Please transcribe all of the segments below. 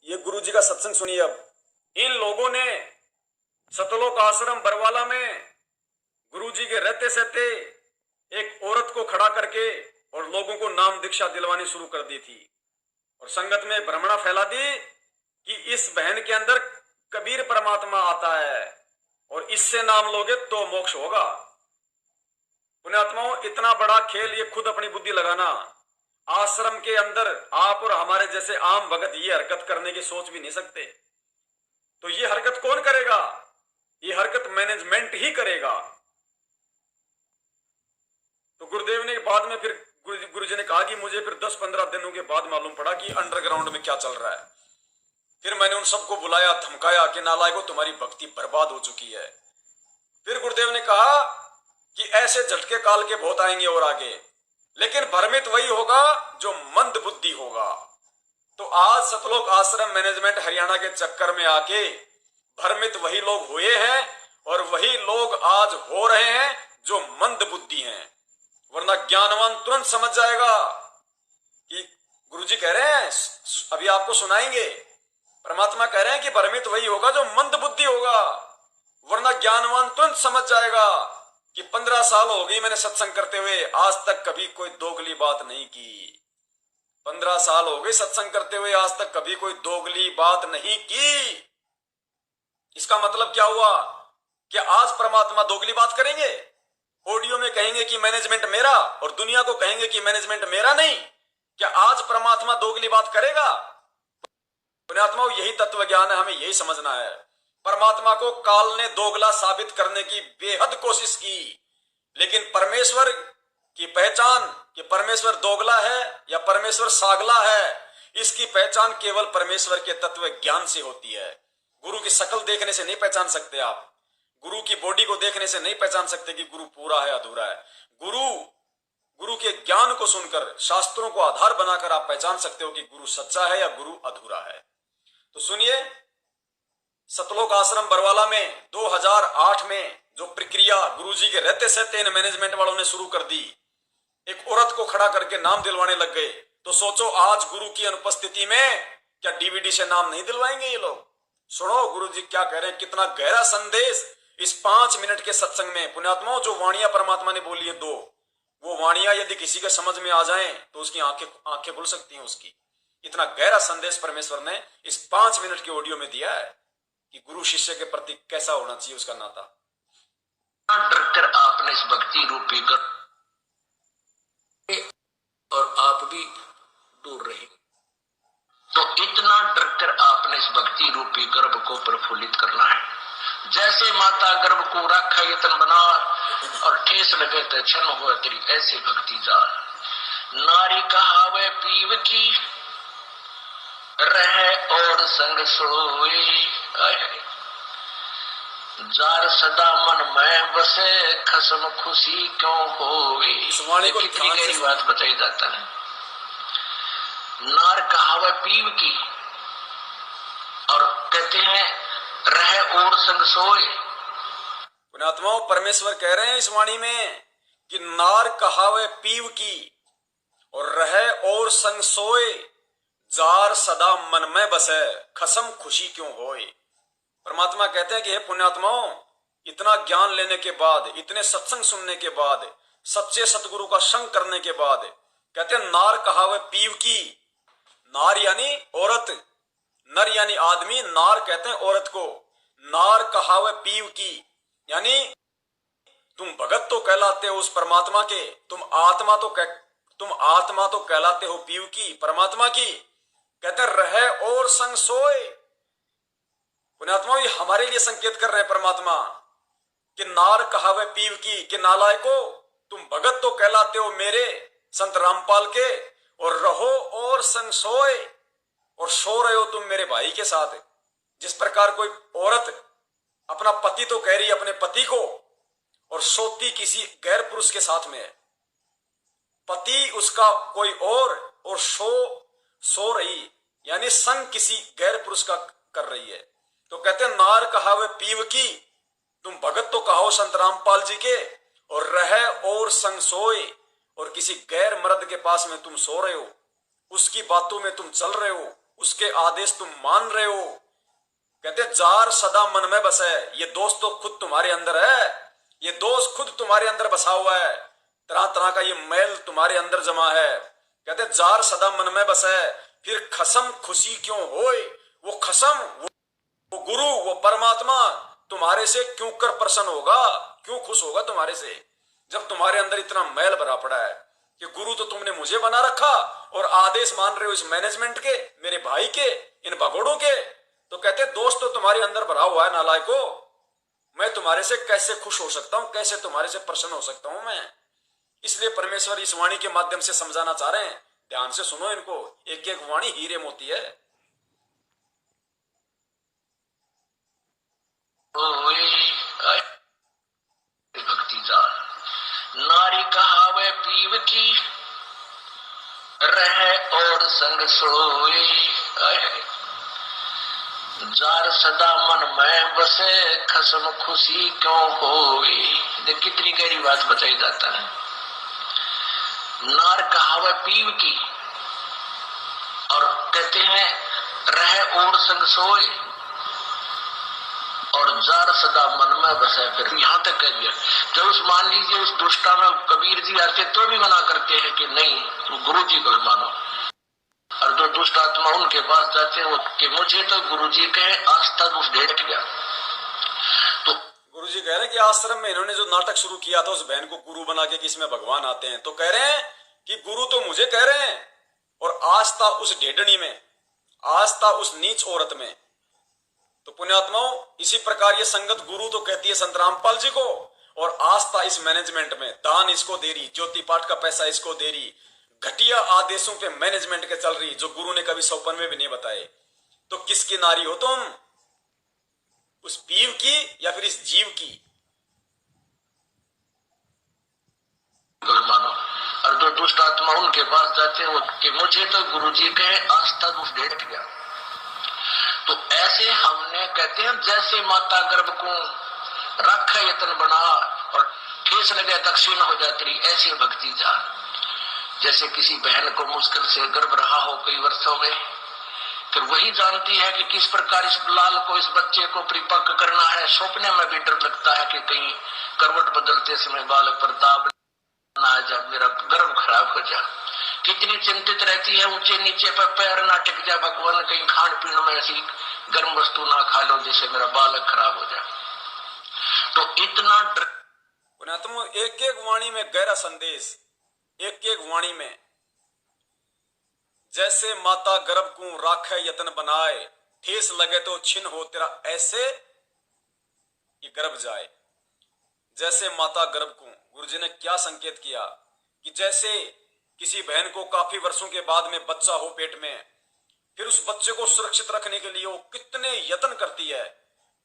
ये गुरु जी का सत्संग सुनिए। अब इन लोगों ने सतलोक आश्रम बरवाला में गुरु जी के रहते सहते एक औरत को खड़ा करके और लोगों को नाम दीक्षा दिलवानी शुरू कर दी थी और संगत में भ्रमणा फैला दी कि इस बहन के अंदर कबीर परमात्मा आता है और इससे नाम लोगे तो मोक्ष होगा। पुण्यात्माओं, इतना बड़ा खेल ये खुद अपनी बुद्धि लगाना। आश्रम के अंदर आप और हमारे जैसे आम भगत ये हरकत करने की सोच भी नहीं सकते। तो ये हरकत कौन करेगा? ये हरकत मैनेजमेंट ही करेगा। तो गुरुदेव ने बाद में फिर गुरुजी ने कहा कि मुझे फिर 10-15 दिनों के बाद मालूम पड़ा कि अंडरग्राउंड में क्या चल रहा है। फिर मैंने उन सबको बुलाया, धमकाया कि नालायकों, तुम्हारी भक्ति बर्बाद हो चुकी है। फिर गुरुदेव ने कहा कि ऐसे झटके काल के बहुत आएंगे और आगे, लेकिन भ्रमित वही होगा जो मंद बुद्धि होगा। तो आज सतलोक आश्रम मैनेजमेंट हरियाणा के चक्कर में आके भ्रमित वही लोग हुए हैं और वही लोग आज हो रहे हैं जो मंद बुद्धि हैं। वरना ज्ञानवान तुरंत समझ जाएगा कि गुरुजी कह रहे हैं, अभी आपको सुनाएंगे, परमात्मा कह रहे हैं कि भ्रमित वही होगा जो मंद बुद्धि होगा। वरना ज्ञानवान तुरंत समझ जाएगा कि 15 साल हो गई मैंने सत्संग करते हुए, आज तक कभी कोई दोगली बात नहीं की। 15 साल हो गए सत्संग करते हुए, आज तक कभी कोई दोगली बात नहीं की। इसका मतलब क्या हुआ कि आज परमात्मा दोगली बात करेंगे? ऑडियो में कहेंगे कि मैनेजमेंट मेरा और दुनिया को कहेंगे कि मैनेजमेंट मेरा नहीं। क्या आज परमात्मा दोगली बात करेगा? पुण्यात्माओं, यही तत्व ज्ञान है, हमें यही समझना है। परमात्मा को काल ने दोगला साबित करने की बेहद कोशिश की, लेकिन परमेश्वर की पहचान कि परमेश्वर दोगला है या परमेश्वर सागला है, इसकी पहचान केवल परमेश्वर के तत्व ज्ञान से होती है। गुरु की शक्ल देखने से नहीं पहचान सकते आप, गुरु की बॉडी को देखने से नहीं पहचान सकते कि गुरु पूरा है अधूरा है। गुरु के ज्ञान को सुनकर, शास्त्रों को आधार बनाकर आप पहचान सकते हो कि गुरु सच्चा है या गुरु अधूरा है। तो सुनिए, सतलोक आश्रम बरवाला में 2008 में जो प्रक्रिया गुरुजी के रहते सहते इन मैनेजमेंट वालों ने शुरू कर दी, एक औरत को खड़ा करके नाम दिलवाने लग गए। तो सोचो आज गुरु की अनुपस्थिति में क्या डीवीडी से नाम नहीं दिलवाएंगे ये लोग? सुनो गुरुजी क्या कह रहे हैं, कितना गहरा संदेश इस 5 मिनट के सत्संग में। पुण्यात्माओं, जो वाणियां परमात्मा ने बोली है 2, वो वाणियां यदि किसी के समझ में आ जाएं तो उसकी आंखें खुल सकती हैं उसकी। इतना गहरा संदेश परमेश्वर ने इस 5 मिनट के ऑडियो में दिया है कि गुरु शिष्य के प्रति कैसा होना चाहिए उसका नाता। डरकर आपने इस भक्ति रूपी कर और आप भी दूर रहे, तो इतना डरकर आपने इस भक्ति रूपी गर्भ को प्रफुल्लित करना है। जैसे माता गर्भ को रखा यतन बना और ठेस लगे तो क्षण हुआ तेरी ऐसी भक्ति जाल। नारी कहावे पीव की रहे और संग सोए, जार सदा मन में बसे खसम खुशी क्यों होवे। कितनी गहरी बात बताई जाता है। नार कहावे पीव की और कहते हैं रहे और संग सोए। पुण्यात्माओं, परमेश्वर कह रहे हैं इस वाणी में कि नार कहावे पीव की और रहे और संग सोए, जार सदा मन में बसे खसम खुशी क्यों होए। परमात्मा कहते हैं कि हे पुण्यात्माओं, इतना ज्ञान लेने के बाद, इतने सत्संग सुनने के बाद, सच्चे सतगुरु का संग करने के बाद, कहते हैं नार कहावे पीव की। नार यानी औरत, नर यानी आदमी, नार कहते हैं औरत को। नार कहावे पीव की यानी तुम भगत तो कहलाते हो उस परमात्मा के, तुम आत्मा तो कहलाते हो पीव की, परमात्मा की। कहते हैं रहे और संग सोए। पुण्यात्मा ये हमारे लिए संकेत कर रहे हैं परमात्मा कि नार कहावे पीव की, कि नालायको तुम भगत तो कहलाते हो मेरे संत रामपाल के, और रहो और संग सोए, और सो रहे हो तुम मेरे भाई के साथ। जिस प्रकार कोई औरत अपना पति तो कह रही है अपने पति को और सोती किसी गैर पुरुष के साथ में है, पति उसका कोई और सो रही यानी संग किसी गैर पुरुष का कर रही है। तो कहते हैं नार कहावे पीव की, तुम भगत तो कहो संत रामपाल जी के, और रहे और संग सोए, और किसी गैर मर्द के पास में तुम सो रहे हो, उसकी बातों में तुम चल रहे हो, उसके आदेश तुम मान रहे हो। कहते जार सदा मन में बसे, ये दोष तो खुद तुम्हारे अंदर है, ये दोष खुद तुम्हारे अंदर बसा हुआ है, तरह तरह का ये मैल तुम्हारे अंदर जमा है। कहते जार सदा मन में बसे, फिर खसम खुशी क्यों होए, वो खसम, वो गुरु, वो परमात्मा तुम्हारे से क्यों कर प्रसन्न होगा, क्यों खुश होगा तुम्हारे से, जब तुम्हारे अंदर इतना मैल भरा पड़ा है कि गुरु तो तुमने मुझे बना रखा और आदेश मान रहे हो इस मैनेजमेंट के, मेरे भाई के, इन भगोड़ों के। तो कहते दोस्त तो तुम्हारे अंदर भरा हुआ है नालायको, मैं तुम्हारे से कैसे खुश हो सकता हूं, कैसे तुम्हारे से प्रसन्न हो सकता हूं मैं। इसलिए परमेश्वर इस वाणी के माध्यम से समझाना चाह रहे हैं, ध्यान से सुनो इनको, एक एक वाणी हीरे मोती है। भक्ति जान नारी कहावे पीव की, रहे और संग सोए, जार सदा मन में बसे, खसम खुशी क्यों होए। देख कितनी गहरी बात बताई जाता है। नार कहावे पीव की, और कहते हैं रहे और संग सोए, और जार सदा मन में बसे। फिर यहां तक कह दिया, जब उस मान लीजिए उस दुष्टा में कबीर जी आते तो भी मना करते हैं कि नहीं तुम गुरु जी को मानो, और जो दुष्ट आत्मा उनके पास जाते हैं वो कि मुझे तो गुरु जी के आस्था दुष्ट डेट गया। तो गुरु जी कह रहे हैं कि आश्रम में इन्होंने जो नाटक शुरू किया था उस बहन को गुरु बना के कि इसमें भगवान आते हैं, तो कह रहे हैं कि गुरु तो मुझे कह रहे हैं और आस्था उस ढेडनी में, आस्था उस नीच औरत में। तो पुण्यात्माओं इसी प्रकार ये संगत गुरु तो कहती है संत रामपाल जी को, और आस्था इस मैनेजमेंट में, दान इसको दे रही, ज्योति पाठ का पैसा इसको दे रही, घटिया आदेशों पे मैनेजमेंट के चल रही, जो गुरु ने कभी सौपन में भी नहीं बताए। तो किसकी नारी हो तुम, उस पीव की या फिर इस जीव की? मानो, और जो दुष्ट आत्मा उनके पास जाते हैं वो कि मुझे तो गुरु जी के आस्था दुष्ट डेट गया। तो ऐसे हमने कहते हैं जैसे माता गर्भ को रखा यत्न बना और ठेस लगे दक्षिण हो जाती, ऐसी भक्ति जान। जैसे किसी बहन को मुश्किल से गर्भ रहा हो कई वर्षों में, फिर वही जानती है कि किस प्रकार इस लाल को, इस बच्चे को परिपक्व करना है। सपने में भी डर लगता है कि कहीं करवट बदलते समय बालक प्रताप ना जब मेरा गर्भ खराब हो जाए। कितनी चिंतित रहती है, ऊंचे नीचे पर पैर ना टिक जाए, भगवान कहीं खान पीने में ऐसी गर्म वस्तु ना खा लो जिससे मेरा बालक खराब हो जाए। तो इतना तुम एक एक वाणी में गहरा संदेश, एक एक वाणी में, जैसे माता गर्भ को राखे यत्न बनाए, ठेस लगे तो छिन हो तेरा ऐसे ये गर्भ जाए। जैसे माता गर्भ को, गुरुजी ने क्या संकेत किया कि जैसे किसी बहन को काफी वर्षों के बाद में बच्चा हो पेट में, फिर उस बच्चे को सुरक्षित रखने के लिए वो कितने यत्न करती है,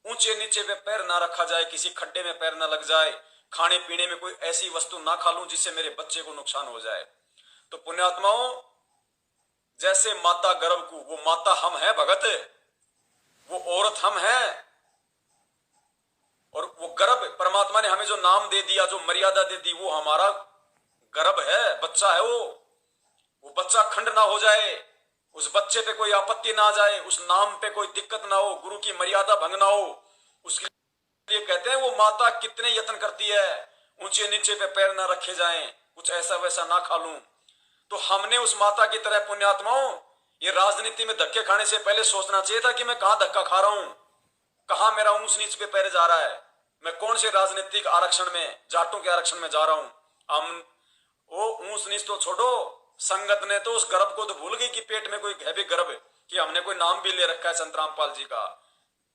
ऊंचे नीचे पे पैर ना रखा जाए, किसी खड्डे में पैर ना लग जाए, खाने पीने में कोई ऐसी वस्तु ना खा लूं जिससे मेरे बच्चे को नुकसान हो जाए। तो पुण्यात्माओं जैसे माता गर्भ को, वो माता हम है भगत, वो औरत हम है, और वो गर्भ परमात्मा ने हमें जो नाम दे दिया, जो मर्यादा दे दी, वो हमारा गर्भ है, बच्चा है वो बच्चा खंड ना हो जाए, उस बच्चे पे कोई आपत्ति ना आ जाए, उस नाम पे कोई दिक्कत ना हो, गुरु की मर्यादा भंग ना हो, उसके लिए कहते हैं वो माता कितने यत्न करती है, ऊंचे नीचे पे पैर ना रखे जाएं, कुछ ऐसा वैसा ना खा लूं। तो हमने उस माता की तरह पुण्यात्माओं ये राजनीति में धक्के खाने से पहले सोचना चाहिए था कि मैं कहां धक्का खा रहा हूं, कहां मेरा ऊंच नीच पे पैर जा रहा है, मैं कौन से राजनीतिक आरक्षण में, जाटों के आरक्षण में जा रहा हूं। हम वो ऊंच नीच तो छोड़ो, संगत ने तो उस गर्भ को तो भूल गई कि पेट में कोई है भी गर्भ, कि हमने कोई नाम भी ले रखा है संत रामपाल जी का।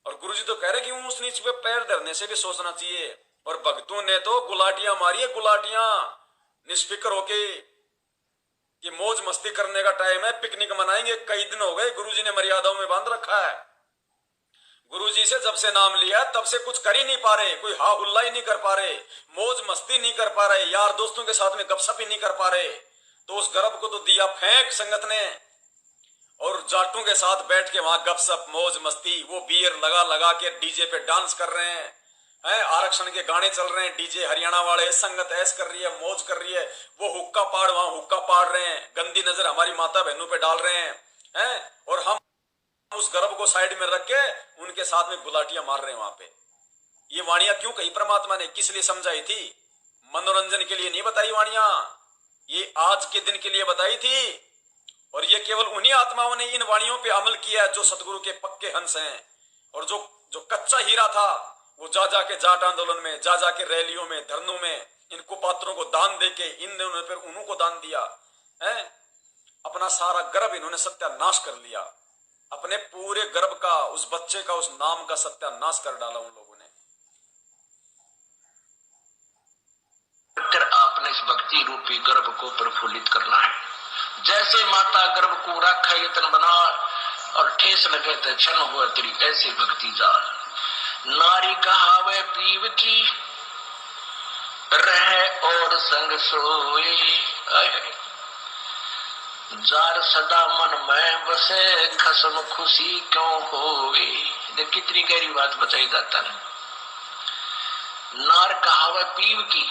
और गुरुजी तो कह रहे कि ऊंच नीच पे पैर धरने से भी सोचना चाहिए। और भक्तों ने तो गुलाटियां मारी है, गुलाटियां, निष्फिक्र होके कि मौज मस्ती करने का टाइम है, पिकनिक मनाएंगे। कई दिन हो गए गुरुजी ने मर्यादाओं में बांध रखा है। गुरुजी से जब से नाम लिया तब से कुछ कर ही नहीं पा रहे, कोई हा हुल्ला ही नहीं कर पा रहे, मौज मस्ती नहीं कर पा रहे, यार दोस्तों के साथ में गपशप ही नहीं कर पा रहे। तो उस गर्भ को तो दिया फेंक संगत ने, और जाटों के साथ बैठ के वहां गपशप मौज मस्ती, वो बियर लगा लगा के डीजे पे डांस कर रहे हैं, आरक्षण के गाने चल रहे हैं, डीजे हरियाणा वाले, संगत ऐस कर रही है, मौज कर रही है, वो हुक्का पाड़ वहां हुक्का पाड़ रहे हैं, गंदी नजर हमारी माता बहनों पे डाल रहे हैं, और हम को साइड में रख के उनके साथ में गुलाटियां मार रहे हैं वहां पे। ये वाणियां क्यों कही परमात्मा ने, किस लिए समझाई थी? मनोरंजन के लिए नहीं बताई वाणियां, ये आज के दिन के लिए बताई थी। और ये केवल उन्हीं आत्माओं ने इन वाणियों पे अमल किया है जो सतगुरु के पक्के हंस हैं। और जो कच्चा हीरा था वो जा जाके जाट आंदोलन में, जा जाके रैलियों में, धरनों में इन कुपात्रों को दान देके इन्होंने फिर उन्हों को दान दिया है। अपना सारा गर्भ इन्होंने सत्यानाश कर लिया, अपने पूरे गर्भ का, उस बच्चे का, उस नाम का सत्यानाश कर डाला उन लोगों ने। आपने इस भक्ति रूपी गर्भ को प्रफुल्लित करना है। जैसे माता गर्भ को रखा यतन बना और ठेस लगे तो क्षण हुआ तेरी ऐसी भक्ति जान। नारी कहावे पीव की रहे और संग सोए, जार सदा मन में बसे खसम खुशी क्यों होवे। देख कितनी गहरी बात बताई जाता है। नार कहावे पीव की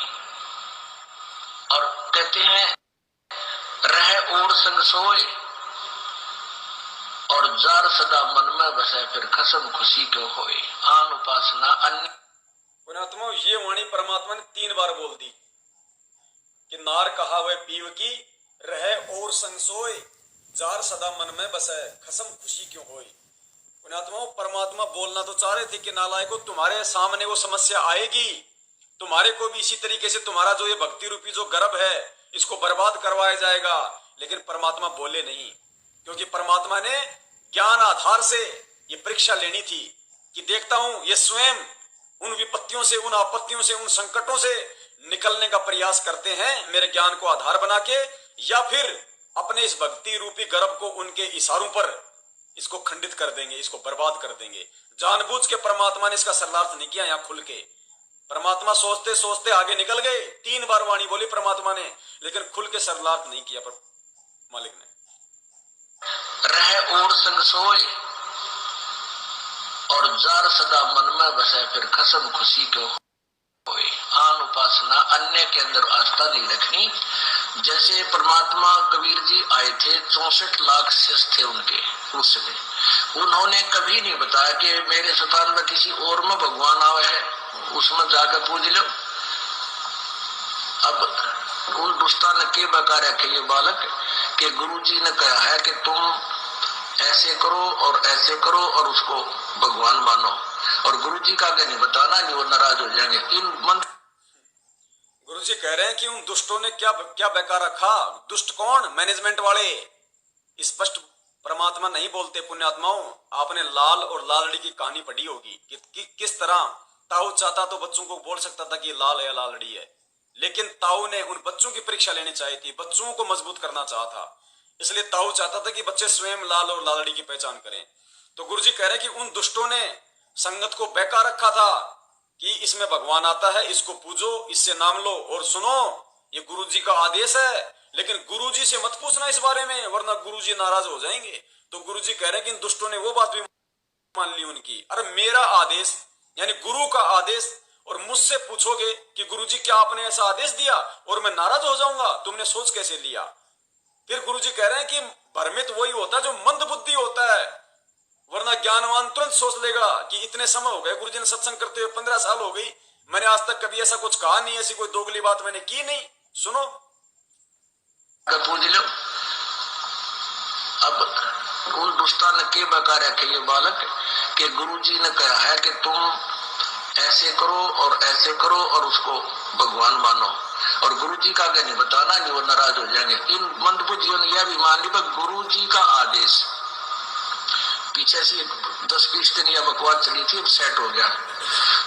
और कहते हैं रहे और संग सोए, और जार सदा मन में बसे फिर खसम खुशी क्यों होए। आन उपासना अन्य पुण्यात्मा, ये वाणी परमात्मा ने 3 बार बोल दी कि नार कहावे पीव की रहे और संग सोए, जार सदा मन में बसे खसम खुशी क्यों होए। पुण्यात्मा, परमात्मा बोलना तो चाह रहे थे कि नालायकों तुम्हारे सामने वो समस्या आएगी, तुम्हारे को भी इसी तरीके से तुम्हारा जो ये भक्ति रूपी जो गर्भ है इसको बर्बाद करवाया जाएगा। लेकिन परमात्मा बोले नहीं, क्योंकि परमात्मा ने ज्ञान आधार से ये परीक्षा लेनी थी कि देखता हूं ये स्वयं उन विपत्तियों से, उन आपत्तियों से, उन संकटों से निकलने का प्रयास करते हैं मेरे ज्ञान को आधार बना के, या फिर अपने इस भक्ति रूपी गर्भ को उनके इशारों पर इसको खंडित कर देंगे, इसको बर्बाद कर देंगे। जानबूझ के परमात्मा ने इसका सरलार्थ नहीं किया। यहां खुल के परमात्मा सोचते सोचते आगे निकल गए। 3 बार वाणी बोली परमात्मा ने, लेकिन खुल के सरलार्थ नहीं किया पर मालिक ने। रहे और संग सोए और जार सदा मन में बसे फिर खसम खुशी क्यों होए। आन उपासना अन्य के अंदर आस्था नहीं रखनी। जैसे परमात्मा कबीर जी आए थे, 64 लाख शिष्य थे उनके उस समय। उन्होंने कभी नहीं बताया कि मेरे स्थान में किसी और में भगवान आवे है, उसमें जाकर पूज लो। अब उन दुष्टा ने के बका रखे ये बालक कि गुरु जी ने कहा है कि तुम ऐसे करो और ऐसे करो और उसको भगवान मानो, और गुरु जी का आगे नहीं बताना, नहीं वो नाराज हो जाएंगे। इन मंत्र गुरु जी कह रहे हैं कि उन दुष्टों ने क्या बेकार रखा। दुष्ट कौन? मैनेजमेंट वाले। स्पष्ट परमात्मा नहीं बोलते। पुण्यात्माओं, आपने लाल और लालड़ी की कहानी पढ़ी होगी कि किस तरह ताऊ चाहता तो बच्चों को बोल सकता था कि लाल है लालड़ी है, लेकिन ताऊ ने उन बच्चों की परीक्षा लेनी चाहिए थी, बच्चों को मजबूत करना चाहा था। इसलिए ताऊ चाहता था कि बच्चे स्वयं लाल और लालड़ी की पहचान करें। तो गुरु जी कह रहे हैं कि उन दुष्टों ने संगत को बहका रखा था कि इसमें भगवान आता है, इसको पूजो, इससे नाम लो और सुनो, ये गुरु जी का आदेश है। लेकिन गुरु जी से मत पूछना इस बारे में, वरना गुरु जी नाराज हो जाएंगे। तो गुरु जी कह रहे हैं कि इन दुष्टों ने वो बात भी मान ली उनकी। अरे मेरा आदेश यानी गुरु का आदेश, और मुझसे पूछोगे कि गुरु जी क्या आपने ऐसा आदेश दिया और मैं नाराज हो जाऊंगा, तुमने सोच कैसे लिया? फिर गुरु जी कह रहे हैं कि भ्रमित वही होता है जो मंद बुद्धि होता है, वरना ज्ञानवान तुरंत सोच लेगा कि इतने समय हो गए गुरु जी ने सत्संग करते हुए, 15 साल हो गई, मैंने आज तक कभी ऐसा कुछ कहा नहीं, ऐसी कोई दोगली बात मैंने की नहीं। सुनो, पूज लो। अब उन दुष्टा ने के बका रखे ये बालक कि गुरु जी ने कहा है कि तुम ऐसे करो और ऐसे करो और उसको भगवान मानो, और गुरु जी का आगे नहीं बताना, नहीं वो नाराज हो जाएंगे। इन मंदबुद्धियों ने यह भी मान लिया गुरु जी का आदेश। पीछे से 10-20 दिन यह बकवास चली थी, अब सेट हो गया।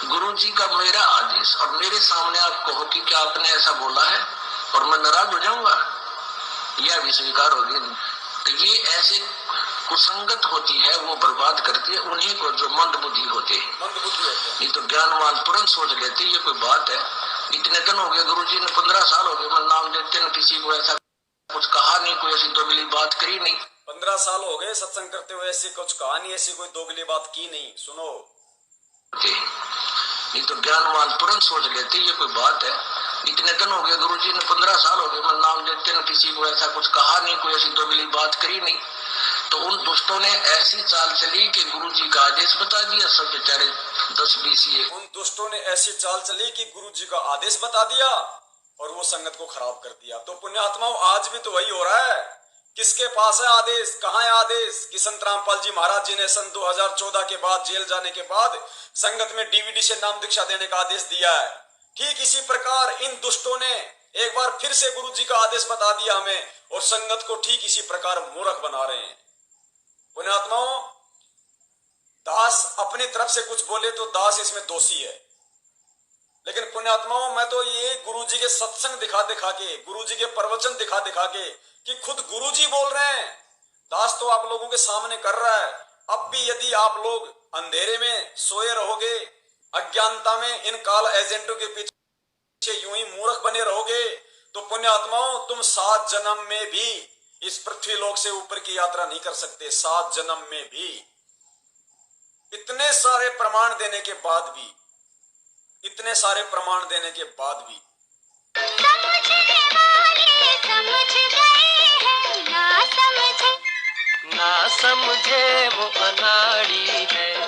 गुरु जी का मेरा आदेश और मेरे सामने आप कहो कि क्या आपने ऐसा बोला है और मैं नाराज हो जाऊंगा, यह भी स्वीकार होगी। तो ये ऐसे कुसंगत होती है, वो बर्बाद करती है उन्हीं को जो मंद बुद्धि होते हैं। नहीं तो ज्ञानवान तुरंत सोच लेते ये कोई बात है। इतने दिन हो गए गुरु जी ने, 15 साल हो गए, मैं नाम देते न किसी को ऐसा कुछ कहा नहीं, कोई ऐसी दोगली बात करी नहीं। 15 साल हो गए सत्संग करते हुए, ऐसी कुछ कहा नहीं, ऐसी कोई दोगली बात की नहीं। सुनो, नहीं तो ज्ञानवान तुरंत सोच लेते ये कोई बात है। इतने दिन हो गए गुरु जी ने, 15 साल हो गए, मैं नाम देते न किसी को ऐसा कुछ कहा नहीं, कोई ऐसी दोगली बात करी नहीं। तो उन दुष्टों ने ऐसी चाल चली कि गुरुजी का आदेश बता दिया, सब बेचारे 10-20 ये। उन दुष्टों ने ऐसी चाल चली कि गुरुजी का आदेश बता दिया और वो संगत को खराब कर दिया। तो पुण्यात्माओं, आज भी तो वही हो रहा है। किसके पास है आदेश, कहाँ है आदेश? कि संत रामपाल जी महाराज जी ने सन 2014 के बाद, जेल जाने के बाद, संगत में डीवीडी से नाम दीक्षा देने का आदेश दिया है। ठीक इसी प्रकार इन दुष्टों ने एक बार फिर से गुरुजी का आदेश बता दिया हमें, और संगत को ठीक इसी प्रकार मूर्ख बना रहे हैं। पुण्यात्माओं, दास अपनी तरफ से कुछ बोले तो दास इसमें दोषी है, लेकिन पुण्यात्माओं, मैं तो ये गुरुजी के सत्संग दिखा दिखा के, गुरुजी के प्रवचन दिखा दिखा के, कि खुद गुरुजी बोल रहे हैं, दास तो आप लोगों के सामने कर रहा है। अब भी यदि आप लोग अंधेरे में सोए रहोगे, अज्ञानता में इन काल एजेंटों के पीछे यूं ही मूर्ख बने रहोगे, तो पुण्यात्माओं, तुम 7 जन्म में भी इस पृथ्वी लोक से ऊपर की यात्रा नहीं कर सकते। 7 जन्म में भी। इतने सारे प्रमाण देने के बाद भी, इतने सारे प्रमाण देने के बाद भी समझने वाले समझ गए हैं, ना समझे ना समझे वो अनाड़ी है।